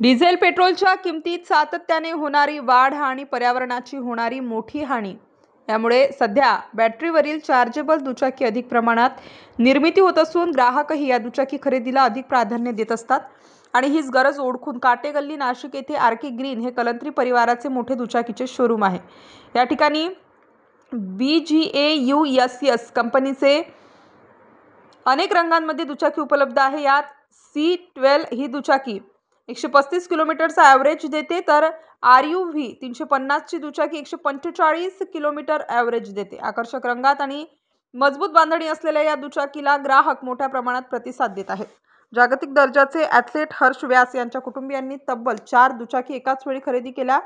Diesel पेट्रोलच्या किमतीत सातत्याने होणारी वाढ आणि पर्यावरणाची होणारी मोठी हानी यामुळे सध्या बॅटरीवरील चार्जेबल दुचाकी अधिक प्रमाणात निर्मिती होत असून ग्राहकही या दुचाकी खरेदीला अधिक प्राधान्य देत असतात आणि हीच गरज ओळखून काटेगल्ली नाशिक येथे आरके ग्रीन हे कलंत्री परिवाराचे मोठे दुचाकीचे शोरूम आहे। या ठिकाणी BGAUSS कंपनीचे अनेक रंगांमध्ये दुचाकी उपलब्ध आहे। यात C12 ही दुचाकी 135 किलोमीटरचा ॲव्हरेज देते, तर RUV 350 ची दुचाकी 145 किलोमीटर ॲव्हरेज देते। आकर्षक रंगात आणि मजबूत बांधणी असलेल्या या दुचाकीला ग्राहक मोठ्या प्रमाणात प्रतिसाद देत आहेत। जागतिक दर्जाचे ॲथलीट हर्ष व्यास यांच्या कुटुंबियांनी तब्बल 4 दुचाकी एकाच वेळी खरेदी केल्या।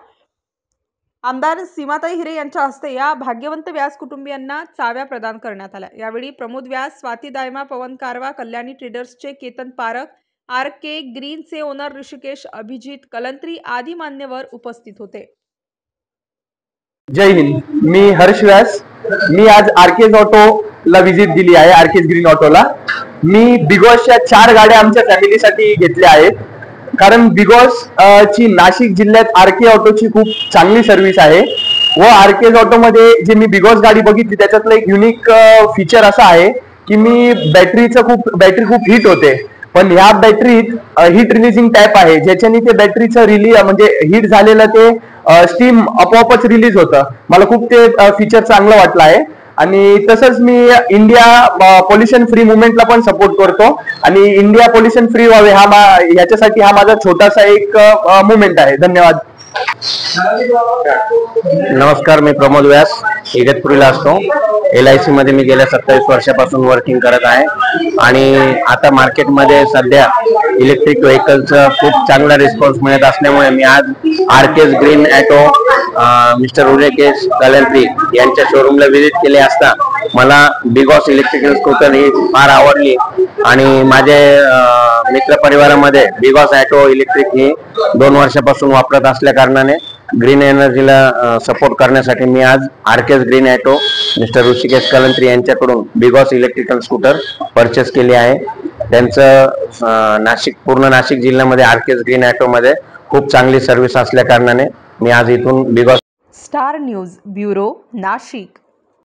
आमदार सीमाताई हिरे यांच्या हस्ते या भाग्यवंत व्यास कुटुंबियांना चाव्या प्रदान करण्यात आल्या। यावेळी प्रमोद व्यास, स्वाती दायमा, पवन कारवा, कल्याणी ट्रेडर्सचे केतन पारख, आरके ग्रीनचे ओनर ऋषिकेश अभिजित कलंत्री आदी मान्यवर उपस्थित होते। जय हिंद, मी हर्ष व्यास। मी आज आरकेज ऑटोला व्हिजिट दिली आहे। आरकेज ग्रीन ऑटोला मी बिगॉसच्या 4 गाड्या आमच्या फॅमिलीसाठी घेतल्या आहेत, कारण बिगॉस ची नाशिक जिल्ह्यात आरके ऑटोची खूप चांगली सर्व्हिस आहे व आरकेज ऑटोमध्ये जे मी बिगॉस गाडी बघितली त्याच्यातलं एक युनिक फीचर असं आहे की बॅटरी खूप हीट होते, पण ह्या बॅटरीत हीट रिलीजिंग टॅप आहे, ज्याच्याने ते बॅटरीचं म्हणजे हीट झालेलं ते स्टीम आपोआपच रिलीज होतं। मला खूप ते फीचर चांगलं वाटलं आहे आणि तसंच मी इंडिया पॉल्युशन फ्री मुवमेंटला पण सपोर्ट करतो आणि इंडिया पॉल्युशन फ्री व्हावे याच्यासाठी हा माझा छोटासा एक मुवमेंट आहे। धन्यवाद। नमस्कार, मी प्रमोद व्यास, इगतपुरीला असतो। LIC मध्ये मी गेल्या 27 वर्षापासून वर्किंग करत आहे आणि आता मार्केटमध्ये सध्या इलेक्ट्रिक व्हेकलचं खूप चांगला रिस्पॉन्स मिळत असल्यामुळे मी आज RK's green auto mister Rishikesh Kalantri यांच्या शोरूमला व्हिजिट केले असता मला बिगॉस इलेक्ट्रिकल स्कूटर ही फार आवडली आणि माझ्या मित्र परिवारामध्ये बिगॉस ऑटो इलेक्ट्रिक ही 2 वर्षापासून वापरत असल्या कारणाने ग्रीन एनर्जीला सपोर्ट करण्यासाठी मी आज RK's green auto mister Rishikesh Kalantri यांच्याकडून बिगॉस इलेक्ट्रिकल स्कूटर परचेस केली आहे। त्यांचं पूर्ण नाशिक जिल्ह्यामध्ये आरकेज ग्रीन ऑटो मध्ये खूप चांगली सर्व्हिस असल्या कारणाने मी आज इथून BGauss. Star news bureau, Nashik.